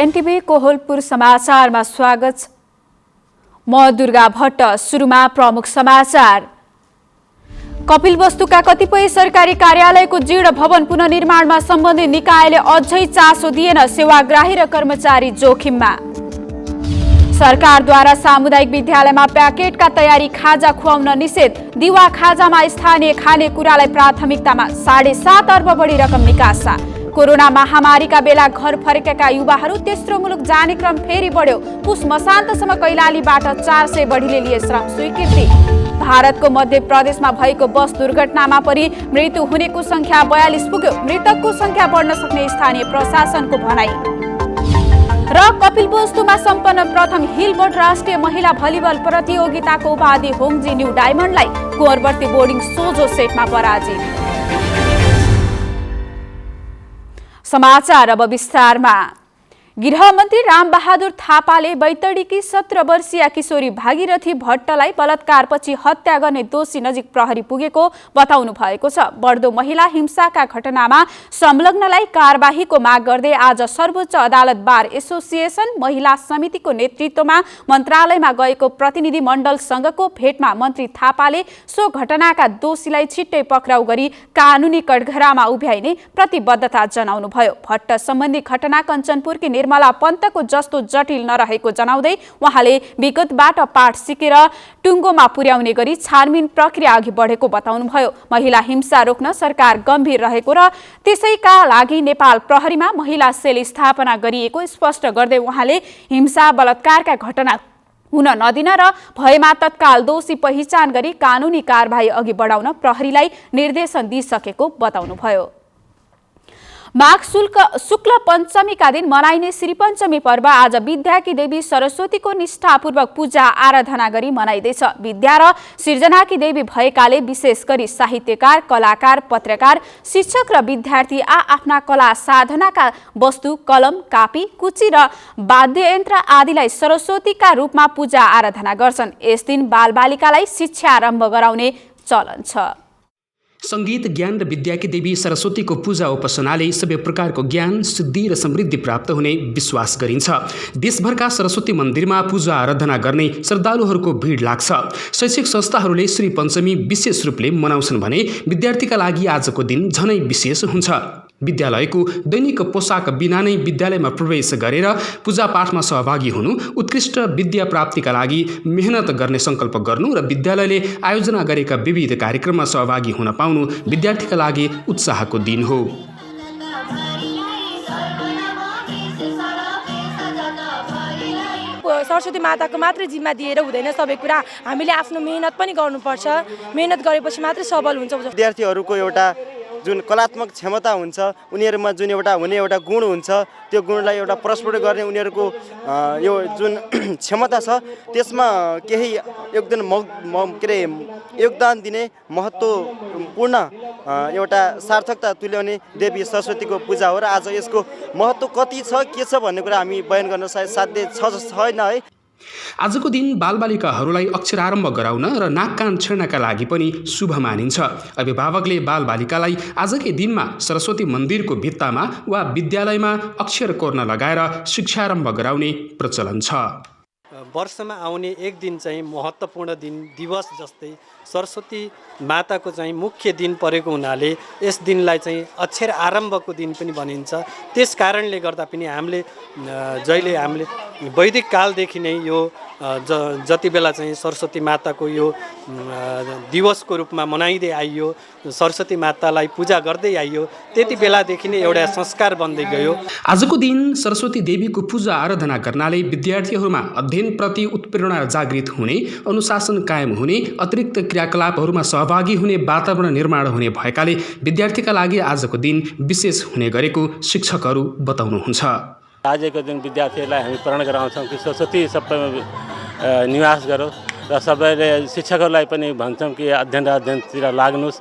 NTV Kohalpur समाचारमा स्वागत छ। म दुर्गा भट्ट। सुरुमा प्रमुख समाचार। कपिलवस्तुका कतिपय सरकारी कार्यालयको जीर्ण भवन पुनर्निर्माणमा सम्बन्धित निकायले अझै चासो दिएन। सेवाग्राही र कर्मचारी जोखिममा। सरकारद्वारा सामुदायिक विद्यालयमा प्याकेटका तयारी खाजा खुवाउन निषेध। दिवा खाजामा स्थानीय खानेकुरालाई प्राथमिकतामा। 7.5 अर्ब बढी रकम निकासा। कोरोना महामारीका बेला घर फर्केका युवाहरू तेस्रो मुलुक जाने क्रम फेरि बढ्यो। पुस मसान्तसम्म कैलालीबाट 400 बढीले लिए श्रम स्वीकृति। भारतको मध्य प्रदेशमा भएको बस दुर्घटनामा परि मृत्यु हुनेको संख्या 42 पुग्यो। मृतकको संख्या बढ्न सक्ने स्थानीय प्रशासनको भनाई। र कपिलवस्तुमा सम्पन्न प्रथम हिलबोर्ड राष्ट्रिय महिला भलिबल प्रतियोगिताको उपाधि होङजी न्यू डायमन्डलाई। कुँवरवर्ती बोर्डिङ सोझो सेटमा पराजित। समाचार अब विस्तारमा। गृहमन्त्री रामबहादुर थापाले बैतडीकी 17 वर्षीय किशोरी भागीरथी भट्टलाई बलात्कारपछि हत्या गर्ने दोषी नजिक प्रहरी पुगेको बताउनु भएको छ। बढ्दो महिला हिंसाका घटनामा संलग्नलाई कारबाहीको माग गर्दै आज सर्वोच्च अदालत बार एसोसिएसन महिला समितिको नेतृत्वमा मन्त्रालयमा गएको प्रतिनिधि मण्डलसँगको भेटमा मन्त्री थापाले सो घटनाका दोषीलाई छिट्टै पक्राउ गरी कानुनी कठघरामा उभ्याइने प्रतिबद्धता जनाउनुभयो। भट्ट सम्बन्धी घटना कञ्चनपुरकी निर्मला पन्तको जस्तो जटिल नरहेको जनाउँदै उहाँले विगतबाट पाठ सिकेर टुङ्गोमा पुर्याउने गरी छानबिन प्रक्रिया अघि बढेको बताउनुभयो। महिला हिंसा रोक्न सरकार गम्भीर रहेको र त्यसैका लागि नेपाल प्रहरीमा महिला सेल स्थापना गरिएको स्पष्ट गर्दै उहाँले हिंसा बलात्कारका घटना हुन नदिन र भएमा तत्काल दोषी पहिचान गरी कानुनी कारबाही अघि बढाउन प्रहरीलाई निर्देशन दिइसकेको बताउनुभयो। माघ शुक्ल पञ्चमीका दिन मनाइने श्री पञ्चमी पर्व आज विद्याकी देवी सरस्वतीको निष्ठापूर्वक पूजा आराधना गरी मनाइँदैछ। विद्या र सृजनाकी देवी भएकाले विशेष गरी साहित्यकार, कलाकार, पत्रकार, शिक्षक र विद्यार्थी आफ्ना कला साधनाका वस्तु कलम, कापी, कुची र वाद्ययन्त्र आदिलाई सरस्वतीका रूपमा पूजा आराधना गर्छन्। यस दिन बालबालिकालाई शिक्षा आरम्भ गराउने चलन छ। संगीत, ज्ञान र विद्याकी देवी सरस्वतीको पूजा उपासनाले सबै प्रकारको ज्ञान, सिद्धि र समृद्धि प्राप्त हुने विश्वास गरिन्छ। देशभरका सरस्वती मन्दिरमा पूजा आराधना गर्ने श्रद्धालुहरूको भिड लाग्छ। शैक्षिक संस्थाहरूले श्री पञ्चमी विशेष रूपले मनाउँछन् भने विद्यार्थीका लागि आजको दिन झनै विशेष हुन्छ। विद्यालयको दैनिक पोसाक बिना नै विद्यालयमा प्रवेश गरेर पूजापाठमा सहभागी हुनु, उत्कृष्ट विद्या प्राप्तिका लागि मेहनत गर्ने सङ्कल्प गर्नु र विद्यालयले आयोजना गरेका विविध कार्यक्रममा सहभागी हुन पाउनु विद्यार्थीका लागि उत्साहको दिन हो। सरस्वती माताको मात्रै जिम्मा दिएर हुँदैन, सबै कुरा हामीले आफ्नो मेहनत पनि गर्नुपर्छ। मेहनत गरेपछि मात्रै सबल हुन्छ। विद्यार्थीहरूको एउटा जुन कलात्मक क्षमता हुन्छ, उनीहरूमा जुन एउटा गुण हुन्छ, त्यो गुणलाई एउटा प्रस्फुट गर्ने उनीहरूको यो जुन क्षमता छ त्यसमा केही योगदान दिने महत्त्वपूर्ण एउटा सार्थकता तुल्याउने देवी सरस्वतीको पूजा हो। र आज यसको महत्त्व कति छ, के छ भन्ने कुरा हामी बयान गर्न साध्य छैन है। आजको दिन बालबालिकाहरूलाई अक्षर आरम्भ गराउन र नाक कान छेड्नका लागि पनि शुभ मानिन्छ। अभिभावकले बालबालिकालाई आजकै दिनमा सरस्वती मन्दिरको भित्तामा वा विद्यालयमा अक्षर कोर्न लगाएर शिक्षारम्भ गराउने प्रचलन छ। वर्षमा आउने एक दिन चाहिँ महत्त्वपूर्ण दिन, दिवस जस्तै सरस्वती माताको चाहिँ मुख्य दिन परेको हुनाले यस दिनलाई चाहिँ अक्षर आरम्भको दिन पनि भनिन्छ। त्यस कारणले गर्दा पनि हामीले वैदिक कालदेखि नै यो जति बेला चाहिँ सरस्वती माताको यो दिवसको रूपमा मनाइँदै आइयो, सरस्वती मातालाई पूजा गर्दै आइयो, त्यति बेलादेखि नै एउटा संस्कार बन्दै गयो। आजको दिन सरस्वती देवीको पूजा आराधना गर्नाले विद्यार्थीहरूमा अध्ययनप्रति उत्प्रेरणा जागृत हुने, अनुशासन कायम हुने, अतिरिक्त क्रियाकलापहरूमा सहभागी हुने वातावरण निर्माण हुने भएकाले विद्यार्थीका लागि आजको दिन विशेष हुने गरेको शिक्षकहरू बताउनुहुन्छ। आजको दिन विद्यार्थीहरूलाई हामी प्रेरणा गराउँछौँ कि सरस्वती सबैमा निवास गरौँ र सबैले शिक्षकहरूलाई पनि भन्छौँ कि अध्ययनतिर लाग्नुहोस्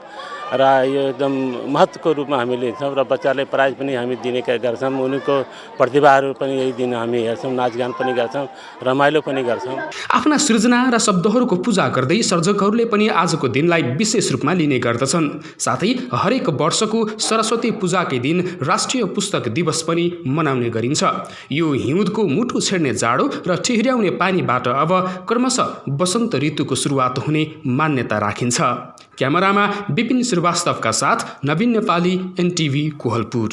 र यो एकदम महत्त्वको रूपमा हामी लिन्छौँ र बच्चालाई प्राइज पनि हामी दिने गर्छौँ। उनीको प्रतिभाहरू पनि यही दिन हामी हेर्छौँ, नाचगान पनि गर्छौँ, रमाइलो पनि गर्छौँ। आफ्ना सृजना र शब्दहरूको पूजा गर्दै सर्जकहरूले पनि आजको दिनलाई विशेष रूपमा लिने गर्दछन्। साथै हरेक वर्षको सरस्वती पूजाकै दिन राष्ट्रिय पुस्तक दिवस पनि मनाउने गरिन्छ। यो हिउँदको मुटु छेड्ने जाडो र ठिहर्याउने पानीबाट अब क्रमशः वसन्त ऋतुको सुरुवात हुने मान्यता राखिन्छ। क्यामेरामा विपिन श्रीवास्तवका साथ नवीन नेपाली, एनटिभी कोहलपुर।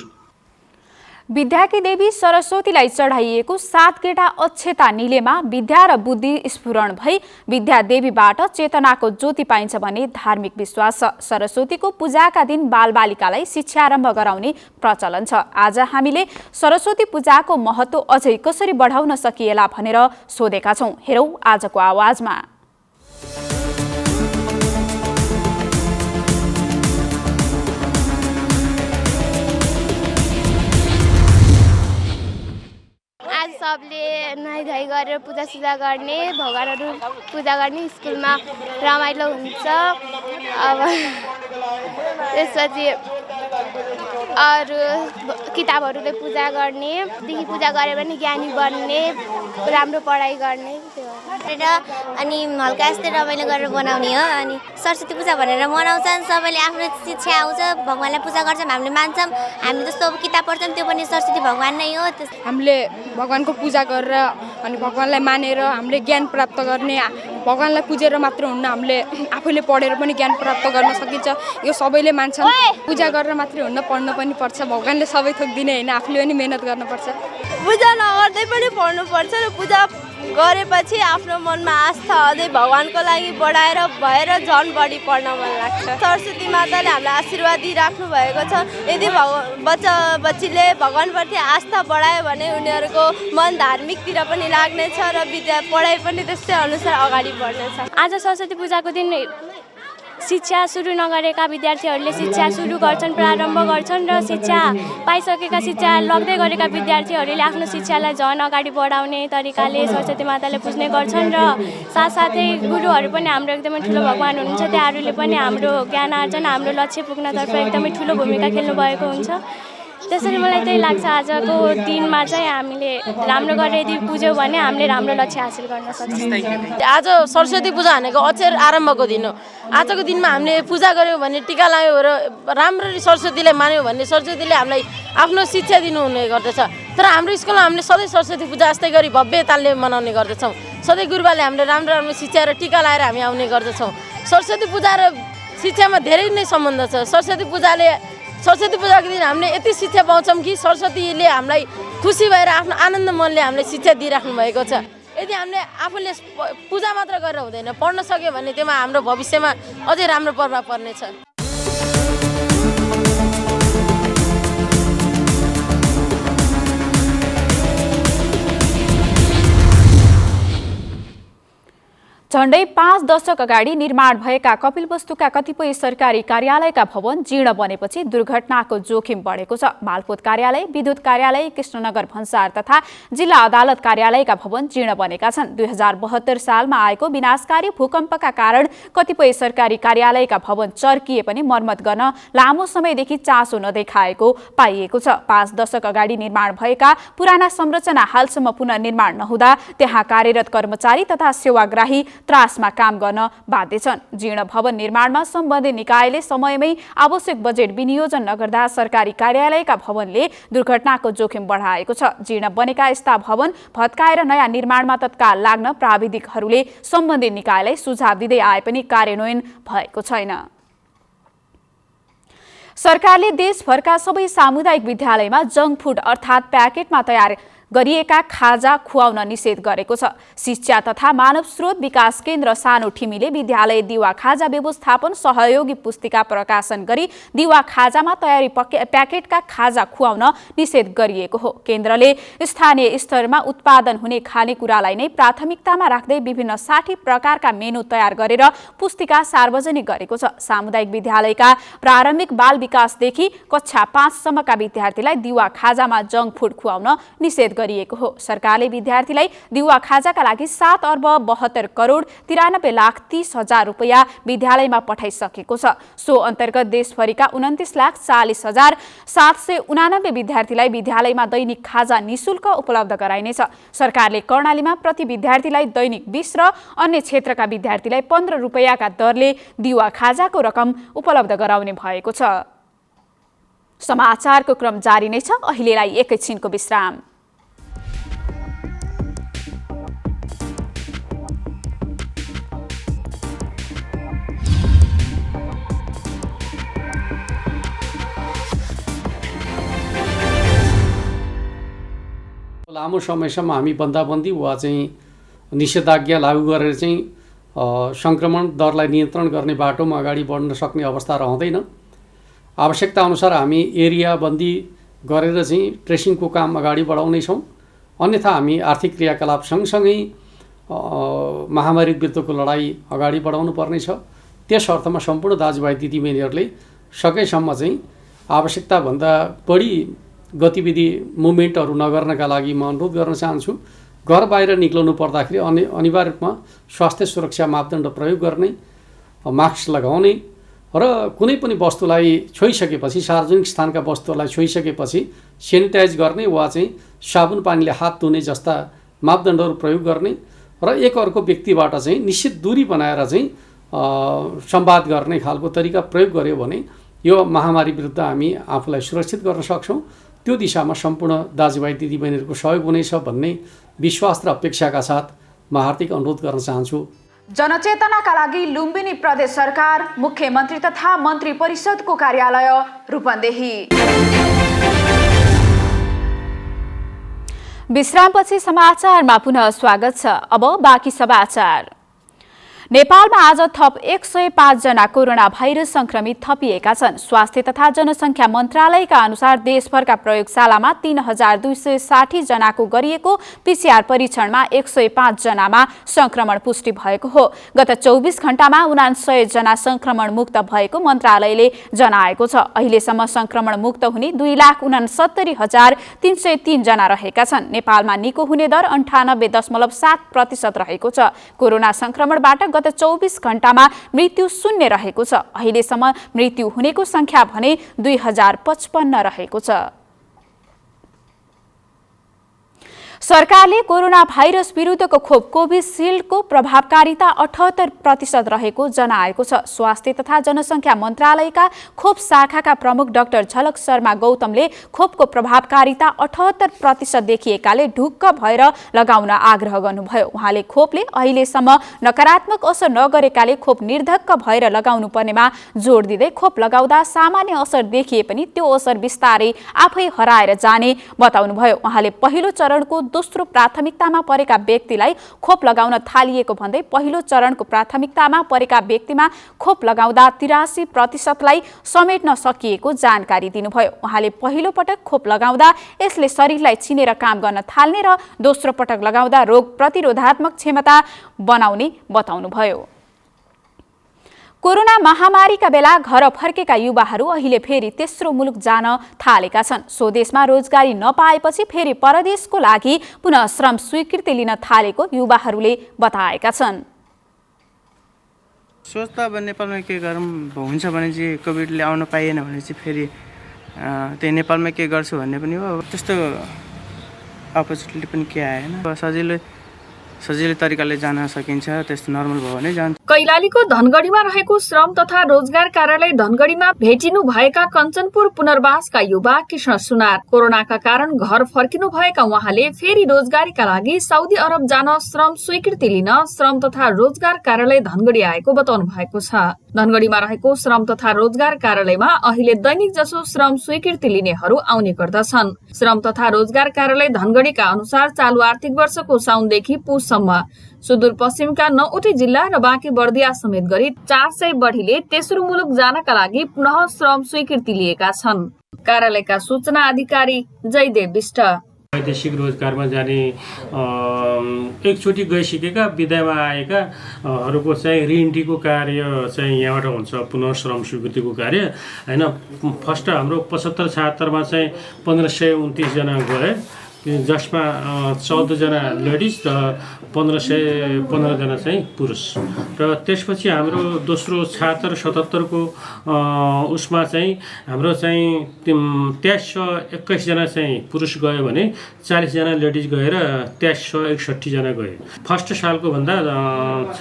विद्याकी देवी सरस्वतीलाई चढाइएको 7 गेटा अक्षता निलेमा विद्या र बुद्धि स्फुरण भई विद्या देवीबाट चेतनाको ज्योति पाइन्छ भन्ने धार्मिक विश्वास छ। सरस्वतीको पूजाका दिन बालबालिकालाई शिक्षारम्भ गराउने प्रचलन छ। आज हामीले सरस्वती पूजाको महत्त्व अझै कसरी बढाउन सकिएला भनेर सोधेका छौं। हेरौं आजको आवाजमा। आज सबले नुहाइधुवाइ गरेर पूजासुजा गर्ने, भगवानहरू पूजा गर्ने, स्कुलमा रमाइलो हुन्छ। अब त्यसपछि अरू किताबहरूले पूजा गर्ने, देखि पूजा गरे पनि ज्ञानी बन्ने, राम्रो पढाइ गर्ने अनि हल्का यस्तै रमाइलो गरेर बनाउने हो। अनि सरस्वती पूजा भनेर मनाउँछन्, सबैले आफ्नो शिक्षा आउँछ, भगवानलाई पूजा गर्छौँ, हामीले मान्छौँ। हामी जस्तो अब किताब पढ्छौँ त्यो पनि सरस्वती भगवान नै हो। हामीले भगवानको पूजा गरेर अनि भगवानलाई मानेर हामीले ज्ञान प्राप्त गर्ने, भगवानलाई पुजेर मात्र हुन्न, हामीले आफूले पढेर पनि ज्ञान प्राप्त गर्न सकिन्छ। यो सबैले मान्छन्। पूजा गरेर मात्रै हुन्न, पढ्न पनि पर्छ। भगवानले सबै थोक दिने होइन, आफूले पनि मेहनत गर्नुपर्छ। पूजा नगर्दै पनि पढ्नुपर्छ र पूजा गरेपछि आफ्नो मनमा आस्था अझै भगवानको लागि बढाएर भएर झन् बढी पढ्न मन लाग्छ। सरस्वती माताले हामीलाई आशीर्वाद दिइराख्नु भएको छ। यदि बच्चीले भगवानप्रति आस्था बढायो भने उनीहरूको मन धार्मिकतिर पनि लाग्नेछ र विद्या पढाइ पनि त्यस्तै अनुसार अगाडि बढ्नेछ। आज सरस्वती पूजाको दिन शिक्षा सुरु नगरेका विद्यार्थीहरूले शिक्षा सुरु गर्छन्, प्रारम्भ गर्छन् र शिक्षा पाइसकेका, शिक्षा लग्दै गरेका विद्यार्थीहरूले आफ्नो शिक्षालाई झन् अगाडि बढाउने तरिकाले सरस्वती माताले पुज्ने गर्छन्। र साथसाथै गुरुहरू पनि हाम्रो एकदमै ठुलो भगवान हुनुहुन्छ। त्यहाँहरूले पनि हाम्रो ज्ञान आर्जन, हाम्रो लक्ष्य पुग्नतर्फ एकदमै ठुलो भूमिका खेल्नु भएको हुन्छ। त्यसैले मलाई त्यही लाग्छ, आजको दिनमा चाहिँ हामीले राम्रो गरेर यदि पुज्यौँ भने हामीले राम्रो लक्ष्य हासिल गर्न सक्छौँ। आज सरस्वती पूजा भनेको अक्षर आरम्भको दिन हो। आजको दिनमा हामीले पूजा गऱ्यौँ भने, टिका लगायौँ र राम्ररी सरस्वतीलाई मान्यौँ भने सरस्वतीले हामीलाई आफ्नो शिक्षा दिनुहुने गर्दछ। तर हाम्रो स्कुलमा हामीले सधैँ सरस्वती पूजा यस्तै गरी भव्यताले मनाउने गर्दछौँ। सधैँ गुरुबाले हामीले राम्रो राम्रो शिक्षा र टिका लगाएर हामी आउने गर्दछौँ। सरस्वती पूजा र शिक्षामा धेरै नै सम्बन्ध छ। सरस्वती पूजाको दिन हामीले यति शिक्षा पाउँछौँ कि सरस्वतीले हामीलाई खुसी भएर आफ्नो आनन्द मनले हामीलाई शिक्षा दिइराख्नु भएको छ। यदि हामीले आफूले पूजा मात्र गरेर हुँदैन, पढ्न सक्यो भने त्यसमा हाम्रो भविष्यमा अझै राम्रो प्रभाव पर्नेछ। झण्डै 5 दशक अगाडि निर्माण भएका कपिलवस्तुका कतिपय सरकारी कार्यालयका भवन जीर्ण बनेपछि दुर्घटनाको जोखिम बढेको छ। मालपोत कार्यालय, विद्युत कार्यालय, कृष्णनगर भन्सार तथा जिल्ला अदालत कार्यालयका भवन जीर्ण बनेका छन्। 2072 सालमा आएको विनाशकारी भूकम्पका कारण कतिपय सरकारी कार्यालयका भवन चर्किए पनि मर्मत गर्न लामो समयदेखि चासो नदेखाएको पाइएको छ। 5 दशक अगाडि निर्माण भएका पुराना संरचना हालसम्म पुनर्निर्माण नहुँदा त्यहाँ कार्यरत कर्मचारी तथा सेवाग्राही त्रासमा काम गर्न बाध्य छन्। जीर्ण भवन निर्माणमा सम्बन्धित निकायले समयमै आवश्यक बजेट विनियोजन नगर्दा सरकारी कार्यालयका भवनले दुर्घटनाको जोखिम बढाएको छ। जीर्ण बनेका यस्ता भवन भत्काएर नयाँ निर्माणमा तत्काल लाग्न प्राविधिकहरूले सम्बन्धित निकायलाई सुझाव दिँदै आए पनि कार्यान्वयन भएको छैन। सरकारले देशभरका सबै सामुदायिक विद्यालयमा जङ्क फुड अर्थात् प्याकेटमा तयार गरिएका खाजा खुवाउन निषेध गरेको छ। शिक्षा तथा मानव स्रोत विकास केन्द्र सानो ठिमीले विद्यालय दिवा खाजा व्यवस्थापन सहयोगी पुस्तिका प्रकाशन गरी दिवा खाजामा तयारी प्याकेटका खाजा खुवाउन निषेध गरिएको हो। केन्द्रले स्थानीय स्तरमा उत्पादन हुने खानेकुरालाई नै प्राथमिकतामा राख्दै विभिन्न 60 प्रकारका मेनु तयार गरेर पुस्तिका सार्वजनिक गरेको छ। सामुदायिक विद्यालयका प्रारम्भिक बाल विकासदेखि कक्षा 5 सम्मका विद्यार्थीलाई दिवा खाजामा जङ्क फुड खुवाउन निषेध गरिएको हो। सरकारले विद्यार्थीलाई दिवा खाजाका लागि 7 अर्ब 72 करोड 93 लाख 30 हजार रुपैयाँ विद्यालयमा पठाइसकेको छ। सो अन्तर्गत देशभरिका 29 लाख 40 हजार 789 विद्यार्थीलाई विद्यालयमा दैनिक खाजा निशुल्क उपलब्ध गराइनेछ। सरकारले कर्णालीमा प्रति विद्यार्थीलाई दैनिक 20 र अन्य क्षेत्रका विद्यार्थीलाई 15 रुपैयाँका दरले दिवा खाजाको रकम उपलब्ध गराउने भएको छ। समाचारको क्रम जारी नै छ। अहिलेलाई एकैछिनको विश्राम। लामो समयसम्म हामी बन्दाबन्दी वा चाहिँ निषेधाज्ञा लागू गरेर चाहिँ सङ्क्रमण दरलाई नियन्त्रण गर्ने बाटोमा अगाडि बढ्न सक्ने अवस्था रहँदैन। आवश्यकता अनुसार हामी एरिया बन्दी गरेर चाहिँ ट्रेसिङको काम अगाडि बढाउनेछौँ। अन्यथा हामी आर्थिक क्रियाकलाप सँगसँगै महामारी विरुद्धको लडाइँ अगाडि बढाउनु पर्नेछ। त्यस अर्थमा सम्पूर्ण दाजुभाइ दिदीबहिनीहरूले सकेसम्म चाहिँ आवश्यकताभन्दा बढी गतिविधि मुभमेन्टहरू नगर्नका लागि म अनुरोध गर्न चाहन्छु। घर बाहिर निक्लनु पर्दाखेरि अनिवार्य रूपमा स्वास्थ्य सुरक्षा मापदण्ड प्रयोग गर्ने, मास्क लगाउने र कुनै पनि वस्तुलाई छोइसकेपछि सार्वजनिक स्थानका वस्तुहरूलाई छोइसकेपछि सेनिटाइज गर्ने वा चाहिँ साबुन पानीले हात धुने जस्ता मापदण्डहरू प्रयोग गर्ने र एक अर्को व्यक्तिबाट चाहिँ निश्चित दूरी बनाएर चाहिँ संवाद गर्ने खालको तरिका प्रयोग गर्यो भने यो महामारी विरुद्ध हामी आफूलाई सुरक्षित गर्न सक्छौँ। त्यो दिशामा सम्पूर्ण दाजुभाइ दिदीबहिनीहरूको सहयोग हुनेछ भन्ने विश्वास र अपेक्षाका साथ म हार्दिक अनुरोध गर्न चाहन्छु। जनचेतनाका लागि लुम्बिनी प्रदेश सरकार मुख्यमन्त्री तथा मन्त्री परिषदको कार्यालय रूपन्देही। विश्रामपछि समाचारमा पुनः स्वागत छ। अब बाँकी समाचार। नेपालमा आज थप 105 जना कोरोना भाइरस संक्रमित थपिएका छन्। स्वास्थ्य तथा जनसङ्ख्या मन्त्रालयका अनुसार देशभरका प्रयोगशालामा 3260 जनाको गरिएको पीसीआर परीक्षणमा 105 जनामा संक्रमण पुष्टि भएको हो। गत 24 घण्टामा 99 जना संक्रमण मुक्त भएको मन्त्रालयले जनाएको छ। अहिलेसम्म संक्रमण मुक्त हुने 2,69,303 जना रहेका छन्। नेपालमा निको हुने दर 98.7% रहेको छ। कोरोना संक्रमणबाट गत 24 घण्टामा मृत्यु शून्य रहेको छ। अहिलेसम्म मृत्यु हुनेको संख्या भने 2055 रहेको छ। सरकारले कोरोना भाइरस विरुद्धको खोप कोभिसिल्डको प्रभावकारिता 78% रहेको जनाएको छ। स्वास्थ्य तथा जनसङ्ख्या मन्त्रालयका खोप शाखाका प्रमुख डाक्टर झलक शर्मा गौतमले खोपको प्रभावकारिता 78% देखिएकाले ढुक्क भएर लगाउन आग्रह गर्नुभयो। उहाँले खोपले अहिलेसम्म नकारात्मक असर नगरेकाले खोप निर्धक्क भएर लगाउनु पर्नेमा जोड दिँदै खोप लगाउँदा सामान्य असर देखिए पनि त्यो असर बिस्तारै आफै हराएर जाने बताउनुभयो। उहाँले पहिलो चरणको दोस्रो प्राथमिकतामा परेका व्यक्तिलाई खोप लगाउन थालिएको भन्दै पहिलो चरणको प्राथमिकतामा परेका व्यक्तिमा खोप लगाउँदा 83% समेट्न सकिएको जानकारी दिनुभयो। उहाँले पहिलो पटक खोप लगाउँदा यसले शरीरलाई छिनेर काम गर्न थाल्ने र दोस्रो पटक लगाउँदा रोग प्रतिरोधात्मक क्षमता बनाउने बताउनुभयो। कोरोना महामारीका बेला घर फर्केका युवाहरू अहिले फेरि तेस्रो मुलुक जान थालेका छन्। स्वदेशमा रोजगारी नपाएपछि फेरि परदेशको लागि पुनः श्रम स्वीकृति लिन थालेको युवाहरूले बताएका छन्। सोच त अब नेपालमा के गरौँ हुन्छ भने चाहिँ कोभिडले आउन पाइएन भने चाहिँ फेरि त्यही नेपालमा के गर्छु भन्ने पनि हो। त्यस्तो अपर्च्युनिटी पनि के आएन। सजिलो तरिकाले जान सकिन्छ। त्यस्तो नर्मल भयो भने जान्छ। कैलालीको धनगढीमा रहेको श्रम तथा रोजगार कार्यालय धनगढीमा भेटिनु भएका कञ्चनपुर पुनर्वासका युवा कृष्ण सुनार कोरोनाका कारण घर फर्किनु भएका उहाँले फेरि रोजगारीका लागि साउदी अरब जान श्रम स्वीकृति लिन श्रम तथा रोजगार कार्यालय धनगढी आएको बताउनु भएको छ। धनगढीमा रहेको श्रम तथा रोजगार कार्यालयमा अहिले दैनिक जसो श्रम स्वीकृति लिनेहरू आउने गर्दछन्। श्रम तथा रोजगार कार्यालय धनगढीका अनुसार चालु आर्थिक वर्षको साउनदेखि पुससम्म सुदूरपश्चिमका 9वटै जिल्ला र बाँकी बर्दिया समेत गरी 400 बढीले तेस्रो मुलुक जानका लागि पुनः श्रम स्वीकृति लिएका छन्। कार्यालयका सूचना अधिकारी जयदेव विष्ट वैदेशिक रोजगारमा जाने एकचोटि गइसकेका विदामा आएकाहरूको चाहिँ रिएन्ट्रीको कार्य चाहिँ यहाँबाट हुन्छ। पुनः श्रम स्वीकृतिको कार्य हैन। फर्स्ट हाम्रो 75-76 मा चाहिँ 1529 जना गए। जसमा 14 जना लेडिज र 1515 जना चाहिँ पुरुष। र त्यसपछि हाम्रो दोस्रो 76 को उसमा चाहिँ हाम्रो चाहिँ 2321 जना चाहिँ पुरुष गयो भने 40 जना लेडिज गएर 2361 जना गए। फर्स्ट सालको भन्दा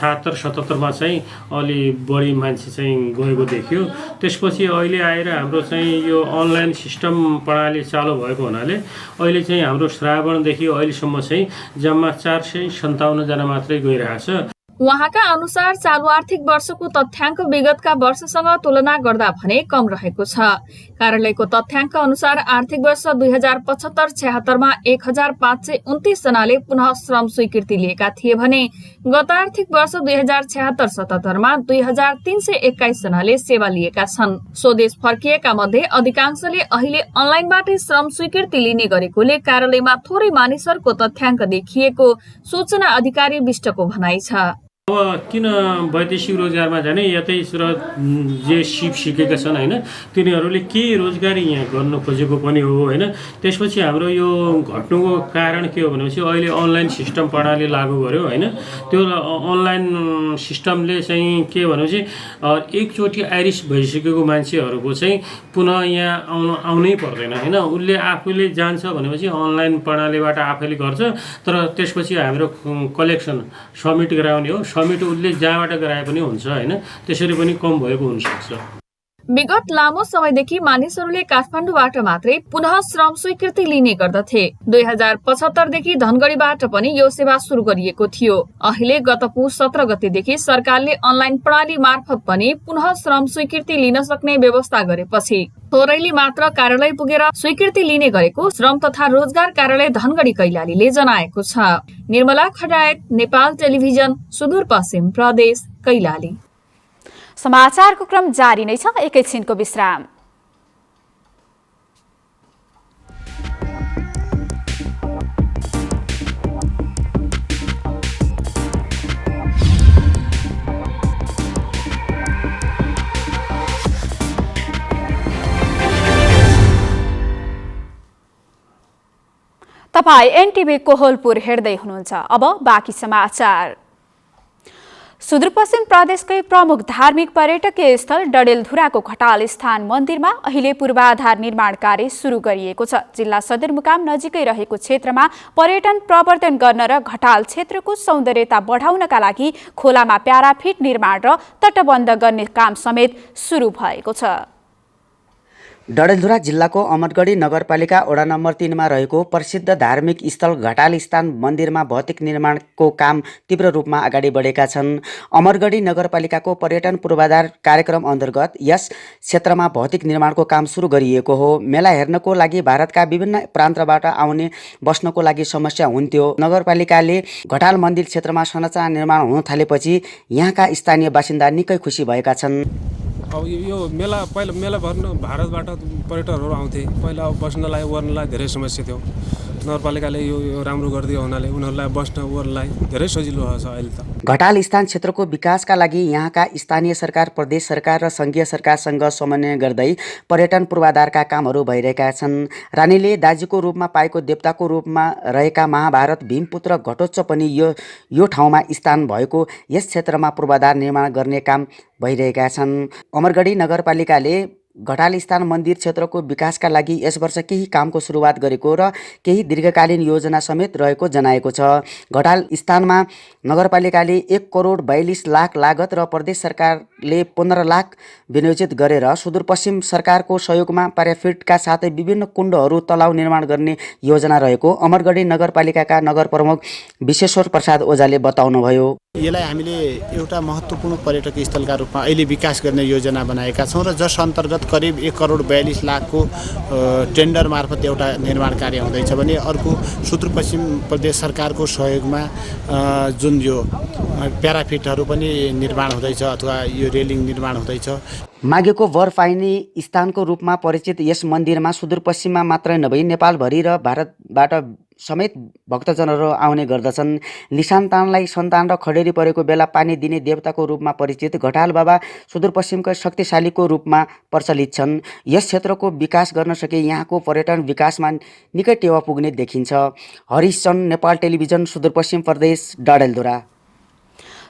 76-77 मा चाहिँ अलि बढी मान्छे चाहिँ गएको देखियो। त्यसपछि अहिले आएर हाम्रो चाहिँ यो अनलाइन सिस्टम प्रणाली चालु भएको हुनाले अहिले चाहिँ हाम्रो श्रावणदेखि अहिलेसम्म चाहिँ जम्मा 457 जना मात्रै गइरहेछ। उहाँका अनुसार चालू आर्थिक वर्षको तथ्याङ्क विगतका वर्षसँग तुलना गर्दा भने कम रहेको छ। कार्यालयको तथ्याङ्क अनुसार आर्थिक वर्ष 2075-76 मा 1529 जनाले पुनः श्रम स्वीकृति लिएका थिए भने गत आर्थिक वर्ष 2076-77 मा 2321 जनाले सेवा लिएका छन्। स्वदेश फर्किएका मध्ये अधिकांशले अहिले अनलाइनबाटै श्रम स्वीकृति लिने गरेकोले कार्यालयमा थोरै मानिसहरूको तथ्याङ्क देखिएको सूचना अधिकारी विष्टको भनाइ छ। अब किन वैदेशिक रोजगारमा जाने यतै जे सिप सिकेका छन् हैन तिनीहरूले के रोजगारी यहाँ गर्न खोजेको पनि हो हैन। त्यसपछि हाम्रो यो घट्नुको कारण के हो भनेपछि अहिले अनलाइन सिस्टम प्रणाली लागू गर्यो हैन। त्यो अनलाइन सिस्टमले चाहिँ के भनेपछि एकचोटि आइरिस भइसकेको मान्छेहरूको चाहिँ पुनः यहाँ आउनै पर्दैन हैन। उसले आफूले जान्छ भनेपछि अनलाइन प्रणालीबाट आफैले गर्छ। तर त्यसपछि हाम्रो कलेक्सन सब्मिट गराउने हो। सब्मिट उसले जहाँबाट गराए पनि हुन्छ हैन। त्यसरी पनि कम भएको हुन सक्छ। विगत लामो समयदेखि मानिसहरूले काठमाडौँबाट मात्रै पुनः श्रम स्वीकृति लिने गर्दथे। 2075 देखि धनगढीबाट पनि यो सेवा सुरु गरिएको थियो। अहिले गत पुस 17 गतेदेखि सरकारले अनलाइन प्रणाली मार्फत पनि पुनः श्रम स्वीकृति लिन सक्ने व्यवस्था गरेपछि थोरैले मात्र कार्यालय पुगेर स्वीकृति लिने गरेको श्रम तथा रोजगार कार्यालय धनगढी कैलालीले जनाएको छ। निर्मला खड्यायत, नेपाल टेलिभिजन, सुदूरपश्चिम प्रदेश, कैलाली। समाचारको क्रम जारी नै छ, एकैछिनको विश्राम। तपाई एनटिभी कोहलपुर हेर्दै हुनुहुन्छ। अब बाँकी समाचार। सुदूरपश्चिम प्रदेशकै प्रमुख धार्मिक पर्यटकीय स्थल डडेलधुराको घटाल स्थान मन्दिरमा अहिले पूर्वाधार निर्माण कार्य सुरु गरिएको छ। जिल्ला सदरमुकाम नजिकै रहेको क्षेत्रमा पर्यटन प्रवर्धन गर्न र घटाल क्षेत्रको सौन्दर्यता बढाउनका लागि खोलामा प्याराफिट निर्माण र तटबन्ध गर्ने काम समेत सुरु भएको छ। डडेलधुरा जिल्लाको अमरगढी नगरपालिका वडा नम्बर 3 मा रहेको प्रसिद्ध धार्मिक स्थल घटाल स्थान मन्दिरमा भौतिक निर्माणको काम तीव्र रूपमा अगाडि बढेका छन्। अमरगढी नगरपालिकाको पर्यटन पूर्वाधार कार्यक्रम अन्तर्गत यस क्षेत्रमा भौतिक निर्माणको काम सुरु गरिएको हो। मेला हेर्नको लागि भारतका विभिन्न प्रान्तबाट आउने बस्नको लागि समस्या हुन्थ्यो। नगरपालिकाले घटाल मन्दिर क्षेत्रमा संरचना निर्माण हुन थालेपछि यहाँका स्थानीय बासिन्दा निकै खुसी भएका छन्। अब यो मेला पहिला मेला भर्न भारतबाट पर्यटकहरू आउँथे। पहिला बस्नलाई ओर्नलाई धेरै समस्या थियो। नगरपालिकाले यो राम्रो गरिदियो हुनाले उनीहरूलाई बस्न ओर्नलाई धेरै सजिलो छ अहिले त। घटाल स्थान क्षेत्रको विकासका लागि यहाँका स्थानीय सरकार, प्रदेश सरकार र सङ्घीय सरकारसँग समन्वय गर्दै पर्यटन पूर्वाधारका कामहरू भइरहेका छन्। रानीले दाजुको रूपमा पाएको देवताको रूपमा रहेका महाभारत भीमपुत्र घटोत्कच पनि यो ठाउँमा स्थान भएको यस क्षेत्रमा पूर्वाधार निर्माण गर्ने काम भइरहेका छन्। अमरगढी नगरपालिकाले घटाल स्थान मन्दिर क्षेत्रको विकासका लागि यस वर्ष केही कामको सुरुवात गरेको र केही दीर्घकालीन योजना समेत रहेको जनाएको छ। घटाल स्थानमा नगरपालिकाले 1 करोड 42 लाख लागत र प्रदेश सरकारले 15 लाख विनियोजित गरेर सुदूरपश्चिम सरकारको सहयोगमा प्याराफिटका साथै विभिन्न कुण्डहरू तलाउ निर्माण गर्ने योजना रहेको अमरगढी नगरपालिकाका नगर प्रमुख विश्वेश्वर प्रसाद ओझाले बताउनुभयो। यसलाई हामीले एउटा महत्त्वपूर्ण पर्यटकीय स्थलका रूपमा अहिले विकास गर्ने योजना बनाएका छौँ र जस अन्तर्गत करिब 1 करोड 42 लाखको टेन्डर मार्फत एउटा निर्माण कार्य हुँदैछ भने अर्को सुदूरपश्चिम प्रदेश सरकारको सहयोगमा जुन यो प्याराफिटहरू पनि निर्माण हुँदैछ अथवा यो रेलिङ निर्माण हुँदैछ। मागेको वर पाइने स्थानको रूपमा परिचित यस मन्दिरमा सुदूरपश्चिममा मात्रै नभई नेपालभरि र भारतबाट समेत भक्तजनहरू आउने गर्दछन्। निशान्तानलाई सन्तान र खडेरी परेको बेला पानी दिने देवताको रूपमा परिचित घटाल बाबा सुदूरपश्चिमका शक्तिशालीको रूपमा प्रचलित छन्। यस क्षेत्रको विकास गर्न सके यहाँको पर्यटन विकासमा निकै टेवा पुग्ने देखिन्छ। हरिश चन्द, नेपाल टेलिभिजन, सुदूरपश्चिम प्रदेश, डडेलधुरा।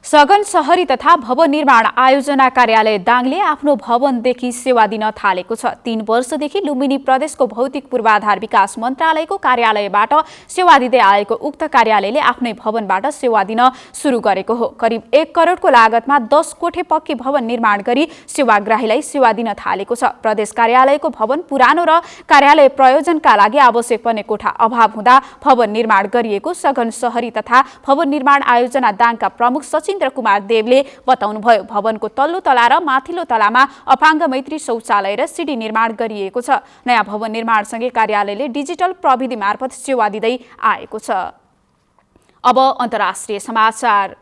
सघन शहरी तथा भवन निर्माण आयोजना कार्यालय दाङले आफ्नो भवनदेखि सेवा दिन थालेको छ। 3 वर्षदेखि लुम्बिनी प्रदेशको भौतिक पूर्वाधार विकास मन्त्रालयको कार्यालयबाट सेवा दिँदै आएको उक्त कार्यालयले आफ्नै भवनबाट सेवा दिन सुरु गरेको हो। करिब 1 करोडको लागतमा 10 कोठे पक्की भवन निर्माण गरी सेवाग्राहीलाई सेवा दिन थालेको छ। प्रदेश कार्यालयको भवन पुरानो र कार्यालय प्रयोजनका लागि आवश्यक पर्ने कोठा अभाव हुँदा भवन निर्माण गरिएको सघन शहरी तथा भवन निर्माण आयोजना दाङका प्रमुख सचिन्द्र कुमार देवले बताउनुभयो। भवनको तल्लो तला र माथिल्लो तलामा अपाङ्ग मैत्री शौचालय र सिडी निर्माण गरिएको छ। नयाँ भवन निर्माणसँगै कार्यालयले डिजिटल प्रविधि मार्फत सेवा दिँदै आएको छ। अब अन्तर्राष्ट्रिय समाचार।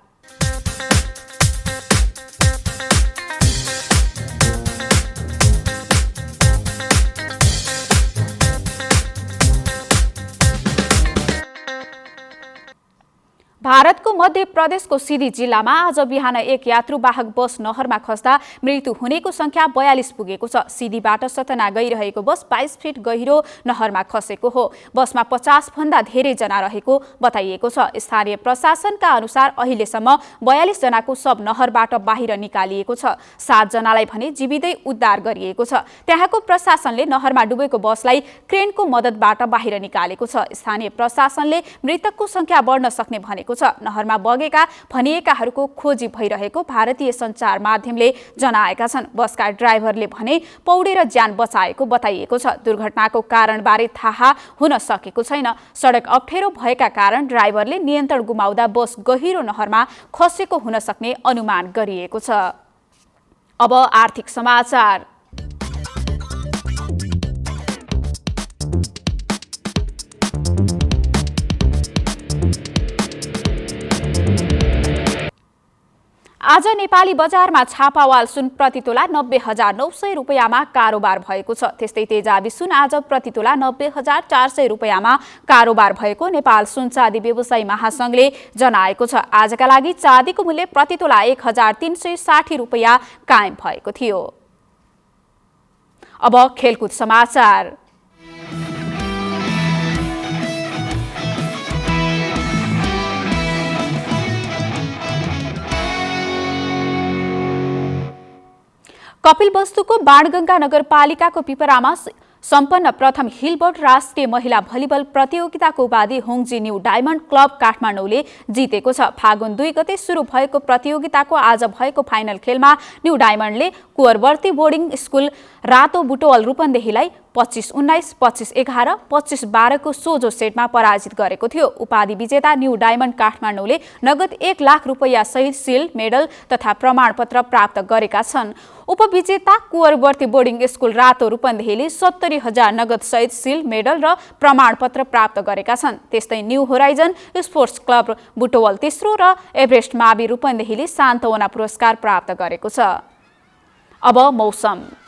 भारतको मध्य प्रदेशको सिधी जिल्लामा आज बिहान एक यात्रुवाहक बस नहरमा खस्दा मृत्यु हुनेको संख्या 42 पुगेको छ। सिधीबाट सतना गइरहेको बस 22 फिट गहिरो नहरमा खसेको हो। बसमा 50 भन्दा धेरै जना रहेको बताइएको छ। स्थानीय प्रशासनका अनुसार अहिलेसम्म 42 जनाको शव नहरबाट बाहिर निकालिएको छ। 7 जनालाई भने जीवितै उद्धार गरिएको छ। त्यहाँको प्रशासनले नहरमा डुबेको बसलाई क्रेनको मद्दतबाट बाहिर निकालेको छ। स्थानीय प्रशासनले मृतकको संख्या बढ्न सक्ने भनेको छ। नहरमा बगेका भनिएकाहरूको खोजी भइरहेको भारतीय सञ्चार माध्यमले जनाएका छन्। बसका ड्राइभरले भने पौडेर ज्यान बचाएको बताइएको छ। दुर्घटनाको कारणबारे थाहा हुन सकेको छैन। सडक अप्ठ्यारो भएका कारण ड्राइभरले नियन्त्रण गुमाउँदा बस गहिरो नहरमा खसेको हुन सक्ने अनुमान गरिएको छ। अब आर्थिक समाचार। आज नेपाली बजारमा छापावाल सुन प्रतितोला 90,900 रुपैयाँमा कारोबार भएको छ। त्यस्तै तेजाबी सुन आज प्रतितोला 90,400 रुपैयाँमा कारोबार भएको नेपाल सुन चाँदी व्यवसायी महासंघले जनाएको छ। आजका लागि चाँदीको मूल्य प्रतितोला 1,360 रुपैयाँ कायम भएको थियो। अब खेलकुद समाचार। कपिलवस्तुको बाणगंगा नगरपालिकाको पिपरामा सम्पन्न प्रथम हिलबोर्ड राष्ट्रिय महिला भलिबल प्रतियोगिताको उपाधि होङजी न्यू डायमण्ड क्लब काठमाडौँले जितेको छ। फागुन 2 गते सुरु भएको प्रतियोगिताको आज भएको फाइनल खेलमा न्यू डायमण्डले कुवरवर्ती बोर्डिङ स्कुल रातो बुटोल रूपन्देहीलाई 25-19, 25-11, 25-12 को सोझो सेटमा पराजित गरेको थियो। उपाधि विजेता न्यू डायमण्ड काठमाडौँले नगद 1 लाख रुपैयाँ सहित सिल्ड मेडल तथा प्रमाणपत्र प्राप्त गरेका छन्। उपविजेता कुवरवर्ती बोर्डिङ स्कुल रातो रूपन्देहीले 70,000 नगद सहित सिल्ड मेडल र प्रमाणपत्र प्राप्त गरेका छन्। त्यस्तै new horizon sports club Butwal तेस्रो र एभरेस्ट मावि रूपन्देहीले सान्तवना पुरस्कार प्राप्त गरेको छ। अब मौसम।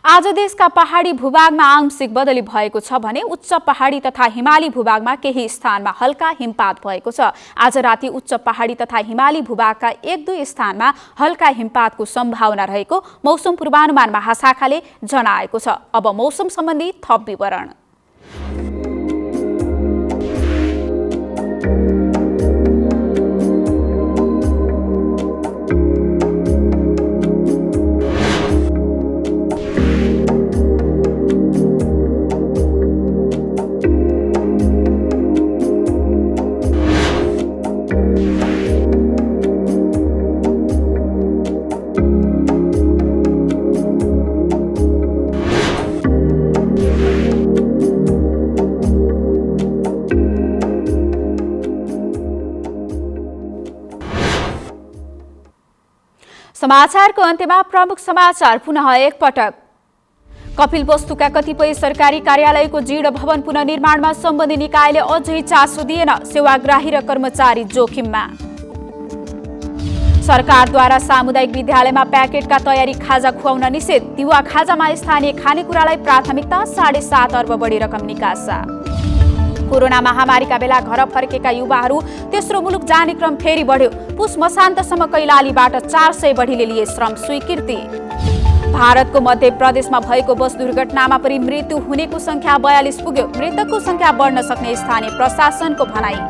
आज देशका पहाडी भूभागमा आंशिक बदली भएको छ भने उच्च पहाडी तथा हिमाली भूभागमा केही स्थानमा हल्का हिमपात भएको छ। आज राति उच्च पहाडी तथा हिमाली भूभागका 1-2 स्थानमा हल्का हिमपातको सम्भावना रहेको मौसम पूर्वानुमान महाशाखाले जनाएको छ। अब मौसम सम्बन्धी थप विवरण। समाचारको अन्त्यमा प्रमुख समाचार पुनः एकपटक। कपिलवस्तुका कतिपय सरकारी कार्यालयको जीर्ण भवन पुनर्निर्माणमा सम्बन्धित निकायले अझै चासो दिएन। सेवाग्राही र कर्मचारी जोखिममा। सरकारद्वारा सामुदायिक विद्यालयमा प्याकेटका तयारी खाजा खुवाउन निषेध। दिवा खाजामा स्थानीय खानेकुरालाई प्राथमिकता। 7.5 अर्ब बढी रकम निकासा। कोरोना महामारीका बेला घर फर्केका युवाहरू तेस्रो मुलुक जाने क्रम फेरि बढ्यो। पुस मसान्तसम्म कैलालीबाट 400 बढीले लिए श्रम स्वीकृति। भारतको मध्य प्रदेशमा भएको बस दुर्घटनामा परि मृत्यु हुनेको संख्या 42 पुग्यो। मृतकको संख्या बढ्न सक्ने स्थानीय प्रशासनको भनाई।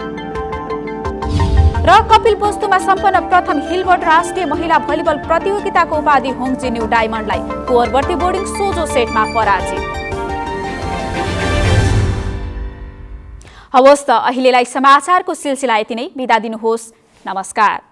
र कपिलवस्तुमा सम्पन्न प्रथम हिलबर्ट राष्ट्रिय महिला भलिबल प्रतियोगिताको उपाधि होङजी न्यू डायमन्डलाई। कोरवर्ती बोर्डिङ सोझो सेटमा पराजित। हवस् त अहिलेलाई समाचारको सिलसिला यति नै। बिदा दिनुहोस्। नमस्कार।